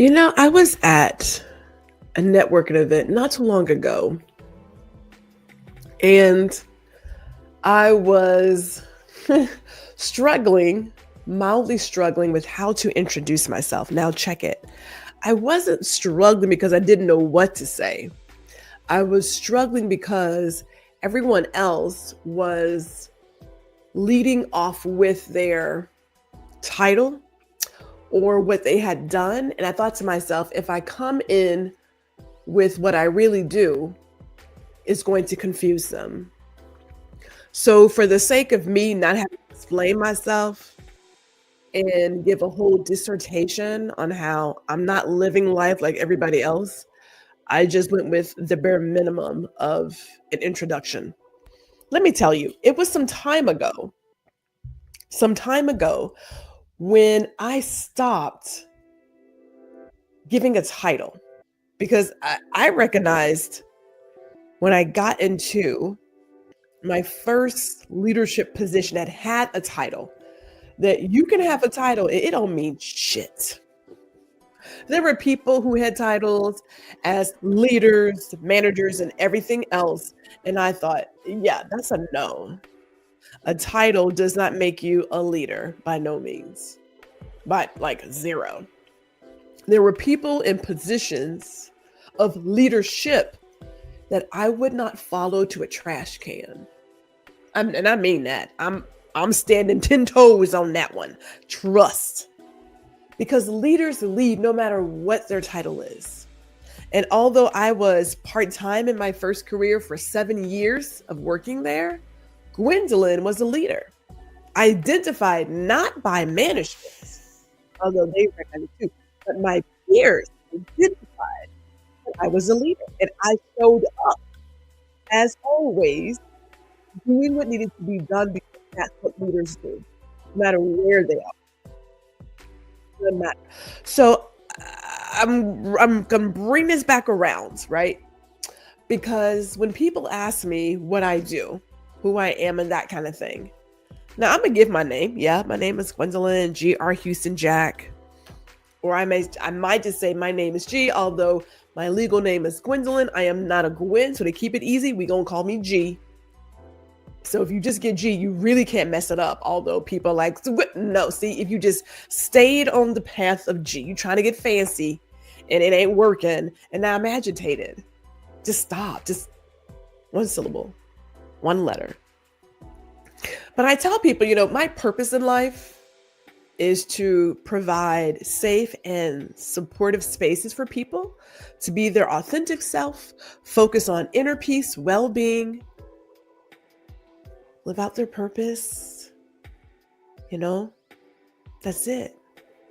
I was at a networking event not too long ago, and I was struggling, mildly struggling with how to introduce myself. Now, check it. I wasn't struggling because I didn't know what to say. I was struggling because everyone else was leading off with their title or what they had done. And I thought to myself, if I come in with what I really do, it's going to confuse them. So, for the sake of me not having to explain myself and give a whole dissertation on how I'm not living life like everybody else, I just went with the bare minimum of an introduction. Let me tell you, it was some time ago when I stopped giving a title because I recognized when I got into my first leadership position that had a title that you can have a title, it don't mean shit. There were people who had titles as leaders, managers, and everything else. And I thought, yeah, that's a no. A title does not make you a leader by no means, by like zero. There were people in positions of leadership that I would not follow to a trash can. And I mean that. I'm standing 10 toes on that one. Trust. Because leaders lead no matter what their title is. And although I was part-time in my first career for 7 years of working there, Gwendolyn was a leader. Identified not by management, although they recognized it too, but my peers identified that I was a leader. And I showed up, as always, doing what needed to be done because that's what leaders do, no matter where they are. Doesn't matter. So I'm gonna bring this back around, right? Because when people ask me what I do, who I am, and that kind of thing, now I'm gonna give my name. Yeah, my name is Gwendolyn G.R. Houston Jack, or I might just say my name is G. Although my legal name is Gwendolyn, I am not a Gwen. So to keep it easy, we gonna call me G. So if you just get G, you really can't mess it up. Although people are like, no, see, if you just stayed on the path of G, you trying to get fancy and it ain't working, and now I'm agitated. Just stop. Just one syllable, one letter. But I tell people, my purpose in life is to provide safe and supportive spaces for people to be their authentic self, focus on inner peace, well-being, live out their purpose. That's it.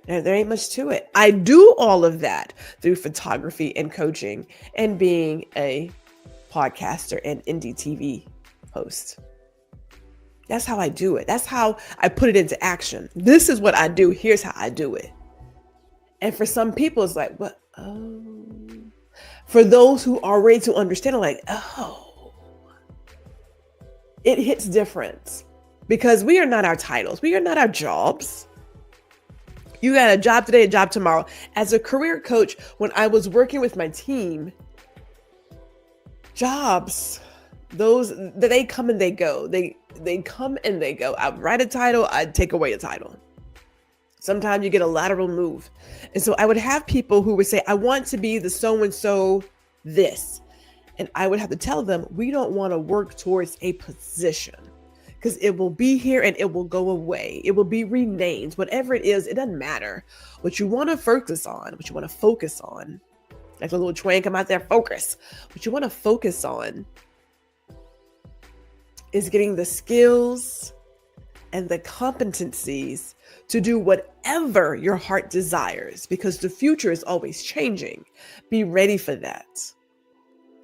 There ain't much to it. I do all of that through photography and coaching and being a podcaster and indie TV host. That's how I do it. That's how I put it into action. This is what I do. Here's how I do it. And for some people, it's like, what? Oh. For those who are ready to understand, I'm like, oh. It hits different because we are not our titles. We are not our jobs. You got a job today, a job tomorrow. As a career coach, when I was working with my team, jobs, those, they come and they go. They come and they go. I write a title, I take away a title. Sometimes you get a lateral move. And so I would have people who would say, I want to be the so-and-so this. And I would have to tell them, we don't want to work towards a position because it will be here and it will go away. It will be renamed. Whatever it is, it doesn't matter. What you want to focus on, like a little train come out there, focus. What you want to focus on is getting the skills and the competencies to do whatever your heart desires, because the future is always changing. Be ready for that.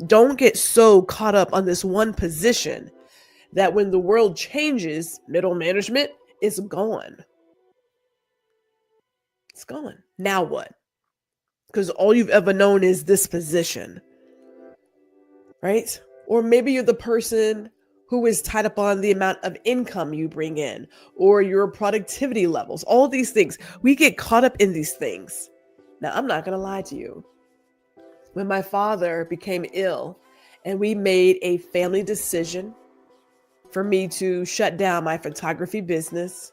Don't get so caught up on this one position that when the world changes, middle management is gone. It's gone. Now what? Because all you've ever known is this position, right? Or maybe you're the person who is tied up on the amount of income you bring in or your productivity levels, all these things. We get caught up in these things Now, I'm not going to lie to you. When my father became ill and we made a family decision for me to shut down my photography business,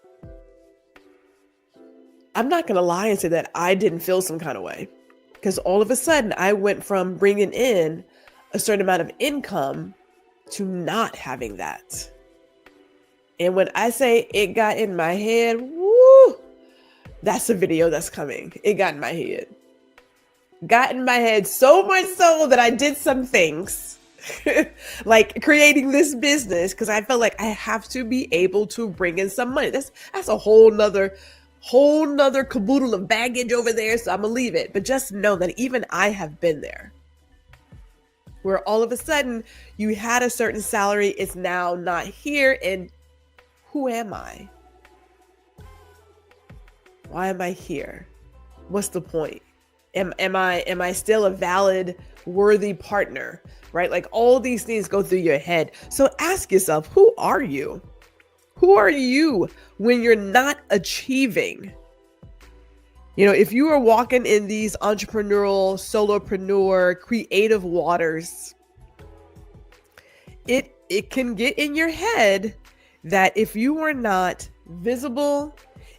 I'm not going to lie and say that I didn't feel some kind of way, because all of a sudden I went from bringing in a certain amount of income to not having that. And when I say it got in my head, woo, that's a video that's coming. It got in my head. Got in my head so much so that I did some things like creating this business, because I felt like I have to be able to bring in some money. That's a whole nother caboodle of baggage over there. So I'm gonna leave it. But just know that even I have been there, where all of a sudden you had a certain salary, it's now not here. And who am I? Why am I here? What's the point? Am I still a valid, worthy partner? Right? Like, all these things go through your head. So ask yourself, who are you? Who are you when you're not achieving? You know, if you are walking in these entrepreneurial, solopreneur, creative waters, it can get in your head that if you are not visible,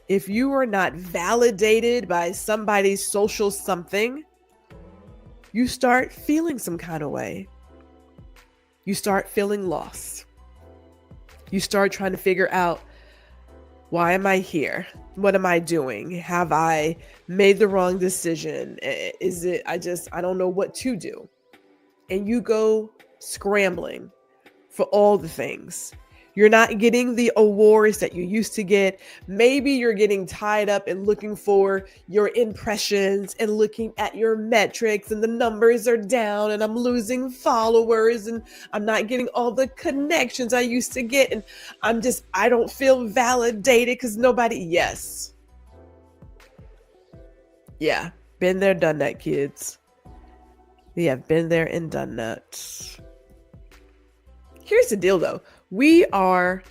if you are not validated by somebody's social something, you start feeling some kind of way. You start feeling lost. You start trying to figure out, why am I here? What am I doing? Have I made the wrong decision? Is it, I don't know what to do. And you go scrambling for all the things. You're not getting the awards that you used to get. Maybe you're getting tied up in looking for your impressions and looking at your metrics, and the numbers are down and I'm losing followers and I'm not getting all the connections I used to get. And I don't feel validated because nobody, yes. Yeah, been there, done that, kids. We have been there and done that. Here's the deal though. We are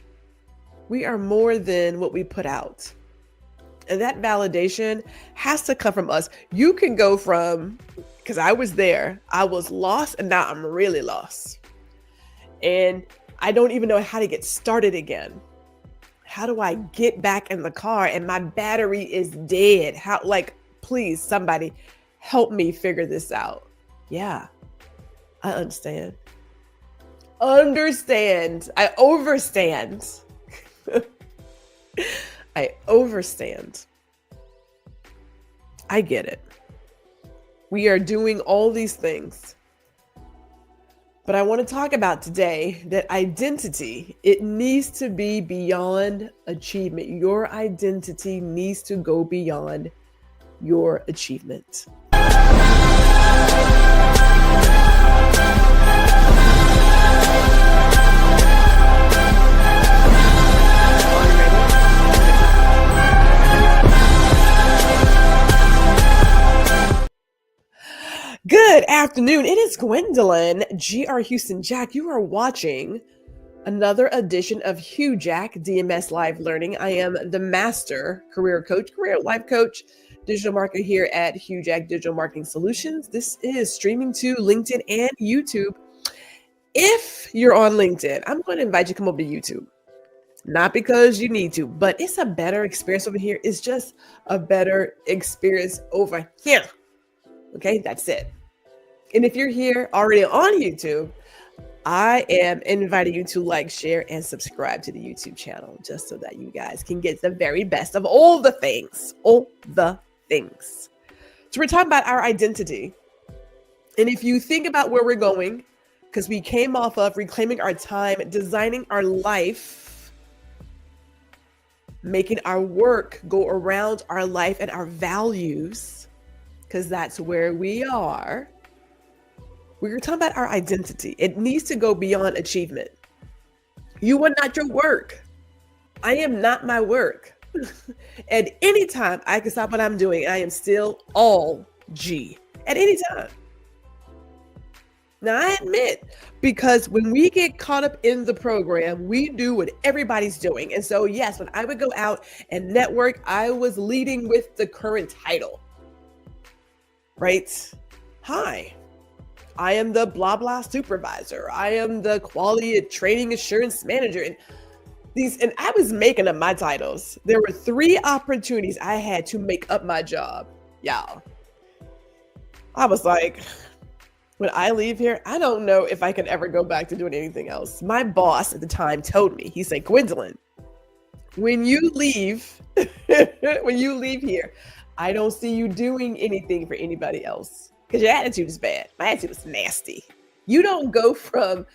more than what we put out. And that validation has to come from us. You can go from, because I was there, I was lost, and now I'm really lost. And I don't even know how to get started again. How do I get back in the car and my battery is dead? Please, somebody help me figure this out. Yeah, I understand. I overstand. I overstand. I get it. We are doing all these things. But I want to talk about today that identity, it needs to be beyond achievement. Your identity needs to go beyond your achievement. Good afternoon. It is Gwendolyn, GR Houston Jack. You are watching another edition of HouJack DMS Live Learning. I am the master career life coach, digital marketer here at HouJack Digital Marketing Solutions. This is streaming to LinkedIn and YouTube. If you're on LinkedIn, I'm going to invite you to come over to YouTube. Not because you need to, but it's a better experience over here. It's just a better experience over here. Okay, that's it. And if you're here already on YouTube, I am inviting you to like, share, and subscribe to the YouTube channel, just so that you guys can get the very best of all the things. So we're talking about our identity. And if you think about where we're going, because we came off of reclaiming our time, designing our life, making our work go around our life and our values, because that's where we are. We're talking about our identity. It needs to go beyond achievement. You are not your work. I am not my work. At any time, I can stop what I'm doing. I am still all G at any time. Now, I admit, because when we get caught up in the program, we do what everybody's doing. And so, yes, when I would go out and network, I was leading with the current title. right? Hi, I am the blah, blah supervisor. I am the quality training assurance manager. And I was making up my titles. There were 3 opportunities I had to make up my job. Y'all. I was like, when I leave here, I don't know if I can ever go back to doing anything else. My boss at the time told me, he said, Gwendolyn, when you leave, when you leave here, I don't see you doing anything for anybody else because your attitude is bad. My attitude was nasty. You don't go from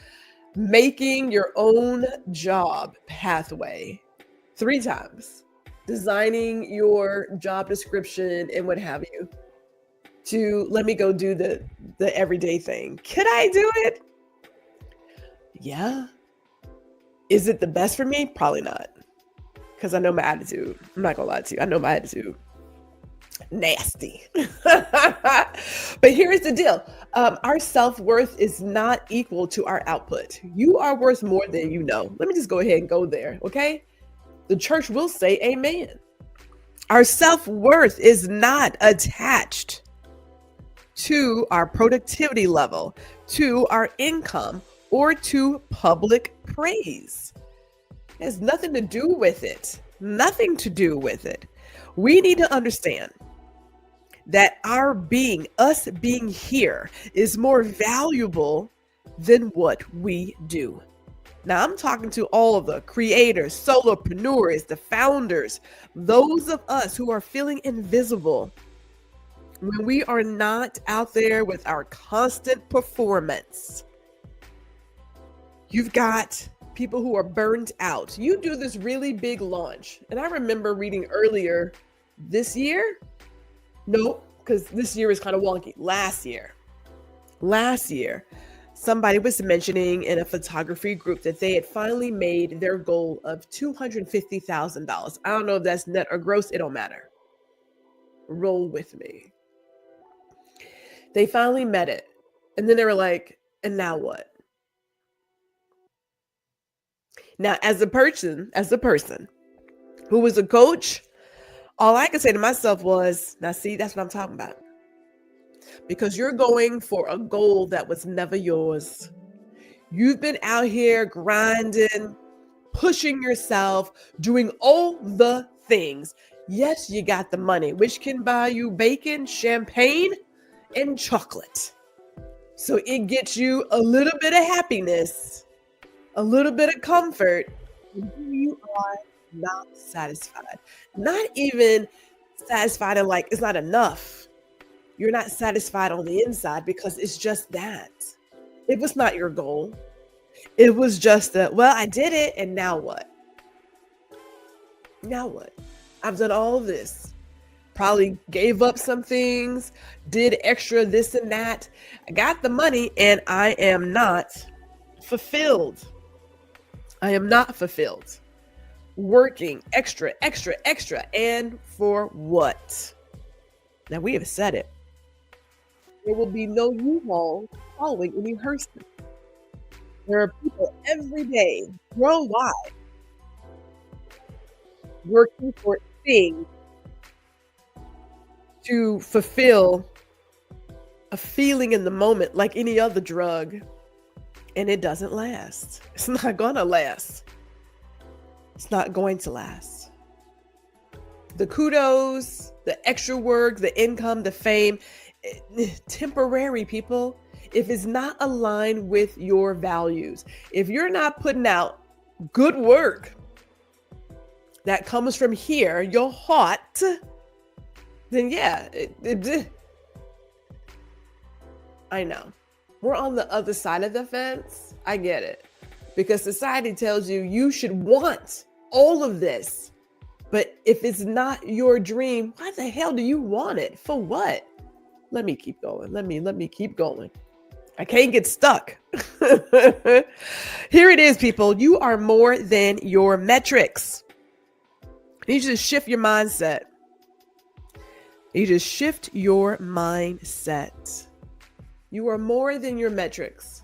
making your own job pathway 3 times, designing your job description and what have you, to let me go do the everyday thing. Could I do it? Yeah. Is it the best for me? Probably not. Because I know my attitude. I'm not gonna lie to you. I know my attitude. Nasty. But here's the deal. Our self-worth is not equal to our output. You are worth more than you know. Let me just go ahead and go there, okay? The church will say amen. Our self-worth is not attached to our productivity level, to our income, or to public praise. It has nothing to do with it. Nothing to do with it. We need to understand that us being here is more valuable than what we do. Now, I'm talking to all of the creators, solopreneurs, the founders, those of us who are feeling invisible when we are not out there with our constant performance. You've got people who are burned out. You do this really big launch. And I remember reading earlier this year. No, because this year is kind of wonky. Last year, somebody was mentioning in a photography group that they had finally made their goal of $250,000. I don't know if that's net or gross. It don't matter. Roll with me. They finally met it. And then they were like, and now what? Now, as a person who was a coach, all I could say to myself was, now see, that's what I'm talking about. Because you're going for a goal that was never yours. You've been out here grinding, pushing yourself, doing all the things. Yes, you got the money, which can buy you bacon, champagne, and chocolate. So it gets you a little bit of happiness, a little bit of comfort. You are not satisfied. Not even satisfied and like it's not enough. You're not satisfied on the inside because it's just that. It was not your goal. It was just that, well, I did it, and now what? Now what? I've done all this. Probably gave up some things, did extra this and that. I got the money, and I am not fulfilled. I am not fulfilled. Working extra, and for what? Now we have said it. There will be no U-Haul following any Hurston. There are people every day, worldwide, working for things to fulfill a feeling in the moment like any other drug. And it doesn't last. It's not gonna last. It's not going to last. The kudos, the extra work, the income, the fame, temporary, people. If it's not aligned with your values, if you're not putting out good work that comes from here, your heart, then yeah, I know. We're on the other side of the fence. I get it. Because society tells you you should want all of this. But if it's not your dream, why the hell do you want it? For what? Let me keep going. Let me keep going. I can't get stuck. Here it is, people. You are more than your metrics. You just shift your mindset. You just shift your mindset. You are more than your metrics.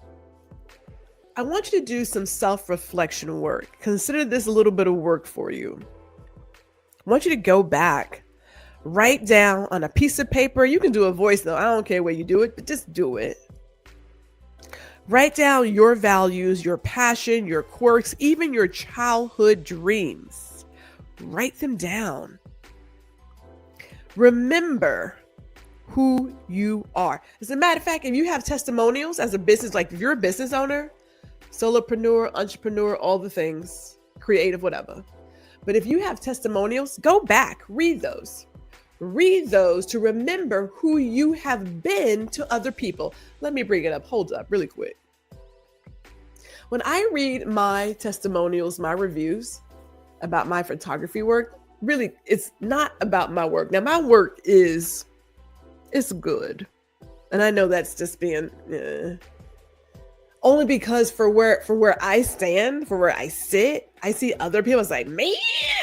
I want you to do some self-reflection work. Consider this a little bit of work for you. I want you to go back, Write down on a piece of paper. You can do a voice though. I don't care where you do it, but just do it. Write down your values, your passion, your quirks, even your childhood dreams. Write them down. Remember who you are. As a matter of fact, if you have testimonials as a business, like if you're a business owner, solopreneur, entrepreneur, all the things, creative, whatever. But if you have testimonials, go back, read those. Read those to remember who you have been to other people. Let me bring it up. Hold up really quick. When I read my testimonials, my reviews about my photography work, really, it's not about my work. Now, my work it's good. And I know that's just being only because for where I stand, for where I sit, I see other people. It's like, man,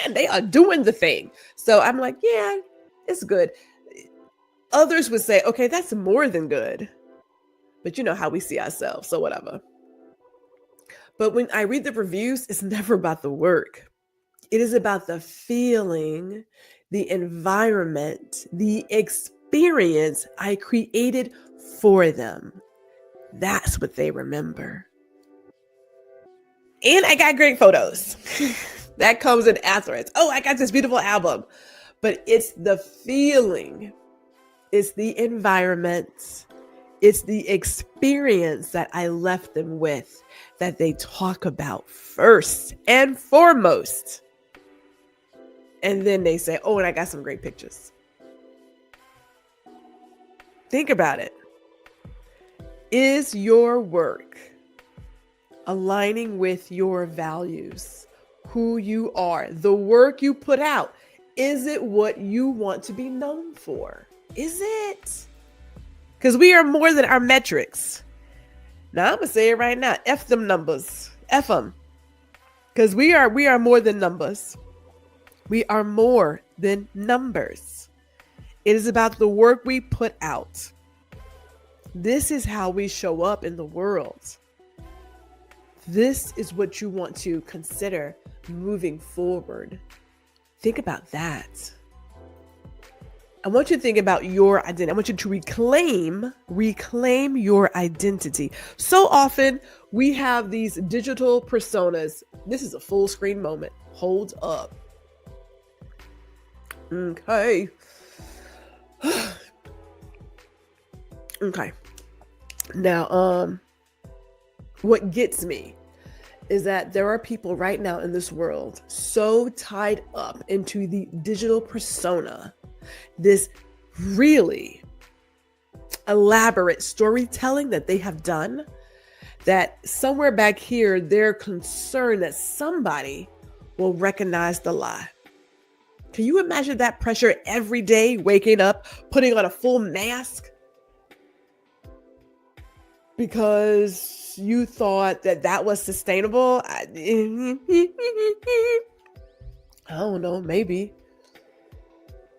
they are doing the thing. So I'm like, yeah, it's good. Others would say, okay, that's more than good. But you know how we see ourselves, so whatever. But when I read the reviews, it's never about the work. It is about the feeling, the environment, the experience I created for them. That's what they remember. And I got great photos. That comes in afterwards. Oh, I got this beautiful album. But it's the feeling. It's the environment. It's the experience that I left them with that they talk about first and foremost. And then they say, oh, and I got some great pictures. Think about it. Is your work aligning with your values, who you are, the work you put out? Is it what you want to be known for? Is it? Because we are more than our metrics. Now, I'm going to say it right now. F them numbers. F them. Because we are more than numbers. We are more than numbers. It is about the work we put out. This is how we show up in the world. This is what you want to consider moving forward. Think about that. I want you to think about your identity. I want you to reclaim your identity. So often we have these digital personas. This is a full screen moment. Hold up. Okay. Okay. Now, what gets me is that there are people right now in this world so tied up into the digital persona, this really elaborate storytelling that they have done, that somewhere back here, they're concerned that somebody will recognize the lie. Can you imagine that pressure every day, waking up, putting on a full mask? Because you thought that was sustainable? I don't know, maybe.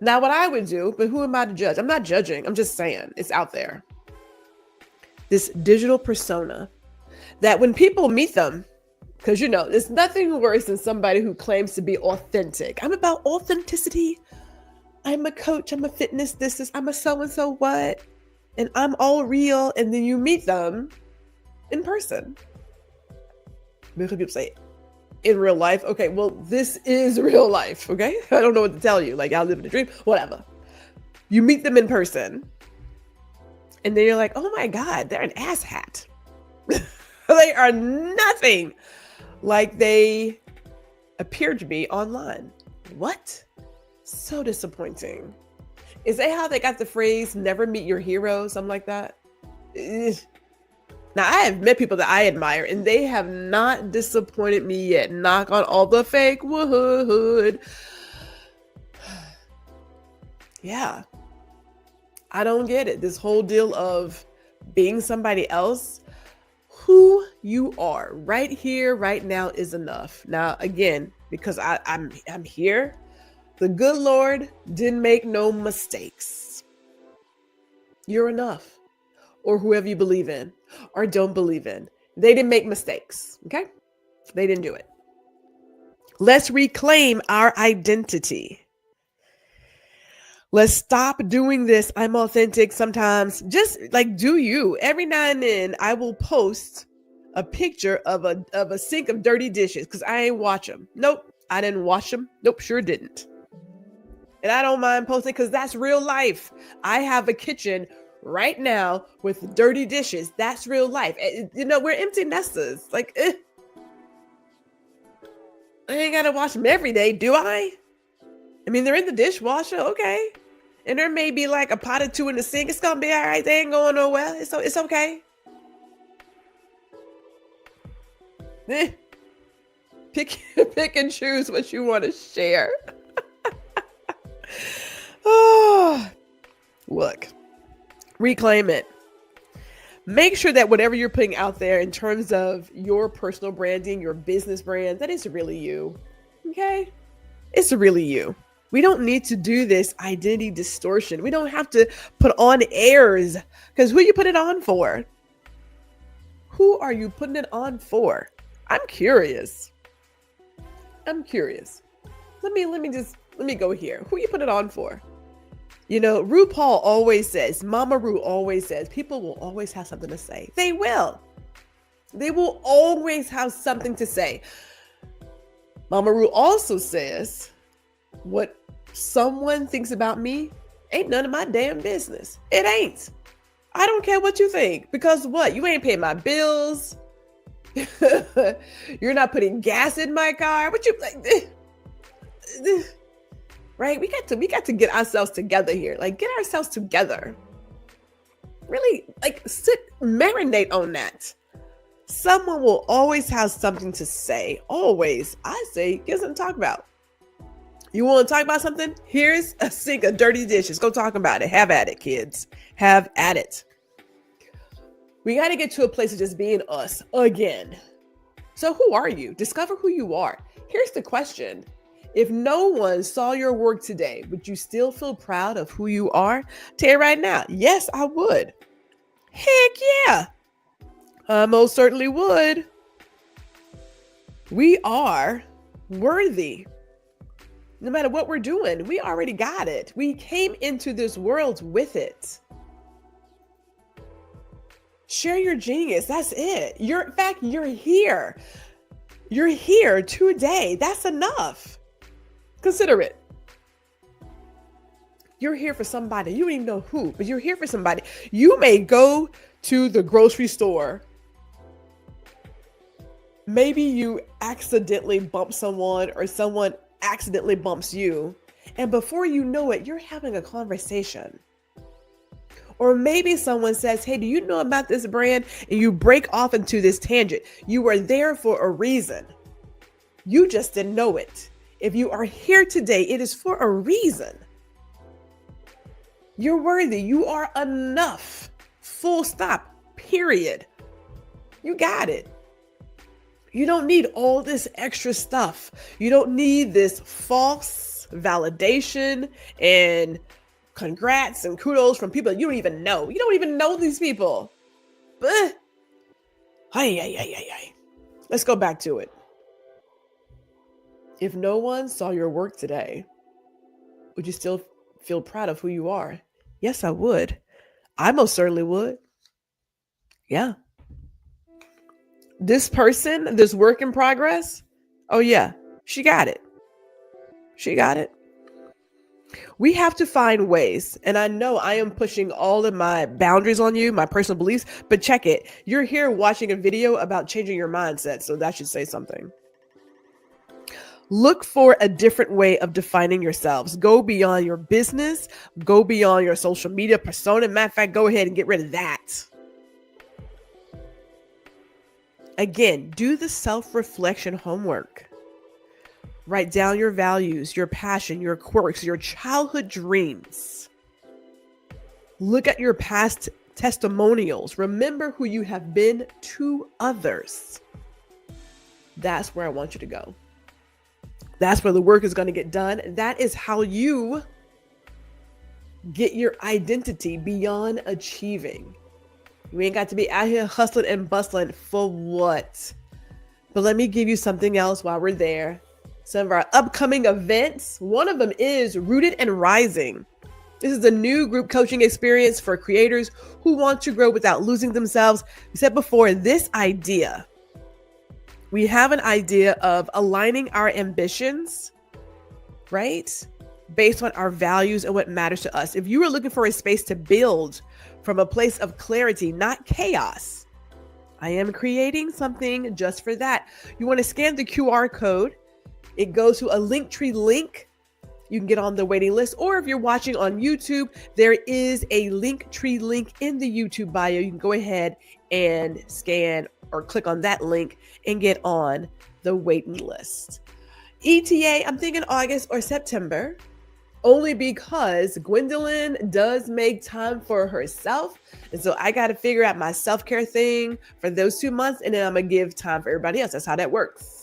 Now, what I would do, but who am I to judge? I'm not judging. I'm just saying it's out there. This digital persona that when people meet them, because there's nothing worse than somebody who claims to be authentic. I'm about authenticity. I'm a coach. I'm a fitness. I'm a so-and-so what? And I'm all real. And then you meet them in person. Because people say, in real life. Okay, well, this is real life. Okay. I don't know what to tell you. Like, I live in a dream, whatever. You meet them in person. And then you're like, oh my God, they're an asshat. They are nothing like they appear to be online. What? So disappointing. Is that how they got the phrase, never meet your hero? Something like that? Ugh. Now, I have met people that I admire, and they have not disappointed me yet. Knock on all the fake wood. Yeah. I don't get it. This whole deal of being somebody else. Who you are right here, right now is enough. Now, again, because I'm here, the good Lord didn't make no mistakes. You're enough. Or whoever you believe in or don't believe in. They didn't make mistakes. Okay? They didn't do it. Let's reclaim our identity. Let's stop doing this. I'm authentic sometimes. Just like do you. Every now and then I will post a picture of a sink of dirty dishes because I ain't watch them. Nope, I didn't wash them. Nope, sure didn't. And I don't mind posting because that's real life. I have a kitchen right now with dirty dishes. That's real life. We're empty nesters. Like, I ain't gotta wash them every day, do I? I mean, they're in the dishwasher, okay. And there may be like a pot or two in the sink. It's gonna be all right. They ain't going nowhere. It's okay. Pick and choose what you want to share. Oh, look, reclaim it. Make sure that whatever you're putting out there in terms of your personal branding, your business brand, that is really you. Okay? It's really you. We don't need to do this identity distortion. We don't have to put on airs because who you put it on for? Who are you putting it on for? I'm curious. Let me go here. Who you put it on for? RuPaul always says, Mama Ru always says, people will always have something to say. They will. They will always have something to say. Mama Ru also says, what someone thinks about me ain't none of my damn business. It ain't. I don't care what you think because what? You ain't paying my bills. You're not putting gas in my car. What you like? Right? We got to get ourselves together here. Like, get ourselves together. Really, like, marinate on that. Someone will always have something to say. Always. I say, get something to talk about. You want to talk about something? Here's a sink of dirty dishes. Go talk about it. Have at it, kids. Have at it. We got to get to a place of just being us again. So who are you? Discover who you are. Here's the question. If no one saw your work today, would you still feel proud of who you are? Tell you right now, yes, I would. Heck yeah. I most certainly would. We are worthy. No matter what we're doing, we already got it. We came into this world with it. Share your genius. That's it. You're here. You're here today. That's enough. Consider it. You're here for somebody. You don't even know who, but you're here for somebody. You may go to the grocery store. Maybe you accidentally bump someone or someone accidentally bumps you. And before you know it, you're having a conversation. Or maybe someone says, hey, do you know about this brand? And you break off into this tangent. You were there for a reason. You just didn't know it. If you are here today, it is for a reason. You're worthy. You are enough. Full stop. Period. You got it. You don't need all this extra stuff. You don't need this false validation and congrats and kudos from people you don't even know. You don't even know these people. But let's go back to it. If no one saw your work today, would you still feel proud of who you are? Yes, I would. I most certainly would. Yeah. This person, this work in progress, oh yeah, she got it. She got it. We have to find ways, and I know I am pushing all of my boundaries on you, my personal beliefs, but check it. You're here watching a video about changing your mindset, so that should say something. Look for a different way of defining yourselves. Go beyond your business. Go beyond your social media persona. Matter of fact, go ahead and get rid of that. Again, do the self-reflection homework. Write down your values, your passion, your quirks, your childhood dreams. Look at your past testimonials. Remember who you have been to others. That's where I want you to go. That's where the work is going to get done. That is how you get your identity beyond achieving. You ain't got to be out here hustling and bustling for what? But let me give you something else while we're there. Some of our upcoming events. One of them is Rooted and Rising. This is a new group coaching experience for creators who want to grow without losing themselves. We said before, we have an idea of aligning our ambitions, right? Based on our values and what matters to us. If you are looking for a space to build from a place of clarity, not chaos, I am creating something just for that. You want to scan the QR code. It goes to a Linktree link. You can get on the waiting list, or if you're watching on YouTube, there is a Linktree link in the YouTube bio. You can go ahead and scan or click on that link and get on the waiting list. ETA, I'm thinking August or September, only because Gwendolyn does make time for herself. And so I got to figure out my self-care thing for those 2 months, and then I'm going to give time for everybody else. That's how that works.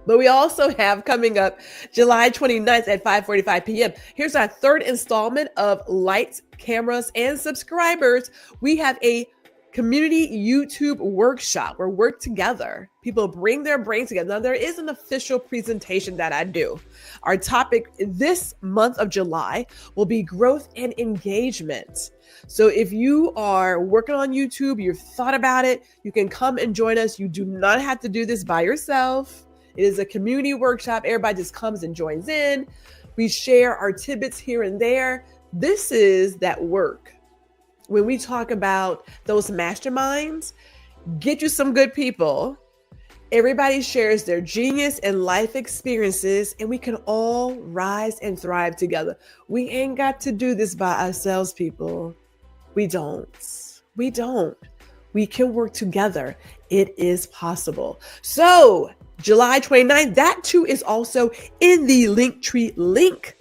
But we also have coming up July 29th at 5:45 p.m. Here's our third installment of Lights, Cameras, and Subscribers. We have a community YouTube workshop where we work together. People bring their brains together. Now, there is an official presentation that I do. Our topic this month of July will be growth and engagement. So if you are working on YouTube, you've thought about it, you can come and join us. You do not have to do this by yourself. It is a community workshop. Everybody just comes and joins in. We share our tidbits here and there. This is that work. When we talk about those masterminds, get you some good people. Everybody shares their genius and life experiences, and we can all rise and thrive together. We ain't got to do this by ourselves, people. We don't. We can work together. It is possible. So July 29th, that too is also in the Linktree link.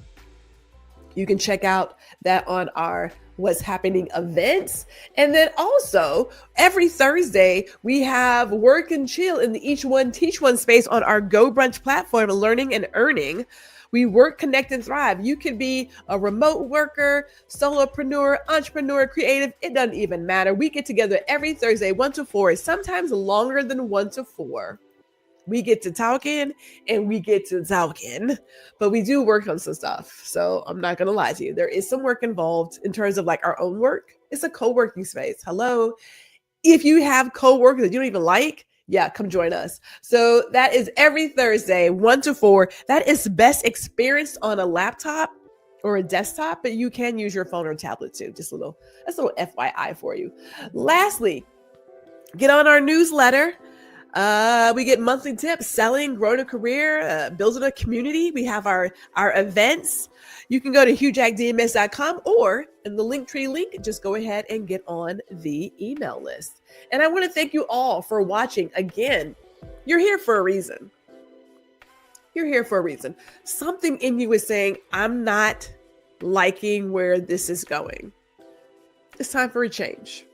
You can check out that on our What's Happening events. And then also every Thursday, we have Work and Chill in the Each One Teach One space on our Go Brunch platform, Learning and Earning. We work, connect, and thrive. You could be a remote worker, solopreneur, entrepreneur, creative. It doesn't even matter. We get together every Thursday, 1 to 4, sometimes longer than 1 to 4. We get to talking and we get to talking, but we do work on some stuff. So I'm not going to lie to you. There is some work involved in terms of like our own work. It's a co-working space. Hello. If you have co-workers that you don't even like, yeah, come join us. So that is every Thursday, 1 to 4. That is best experienced on a laptop or a desktop, but you can use your phone or tablet too. That's a little FYI for you. Lastly, get on our newsletter. We get monthly tips, selling, growing a career, building a community. We have our events. You can go to HouJackDMS.com, or in the Linktree link, just go ahead and get on the email list. And I want to thank you all for watching. Again, you're here for a reason. You're here for a reason. Something in you is saying, I'm not liking where this is going. It's time for a change.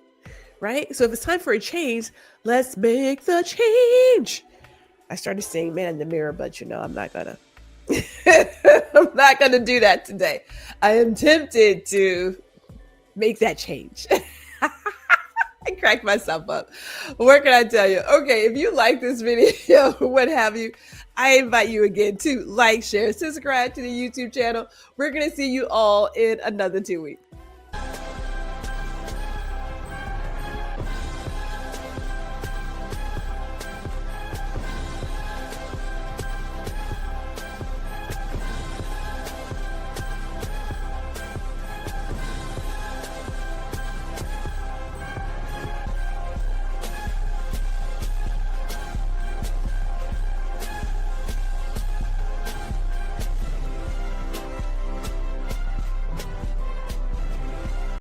Right? So if it's time for a change, let's make the change. I started saying man in the mirror, but I'm not gonna I'm not gonna do that today. I am tempted to make that change. I cracked myself up. What can I tell you? Okay, if you like this video, what have you, I invite you again to like, share, subscribe to the YouTube channel. We're gonna see you all in another 2 weeks.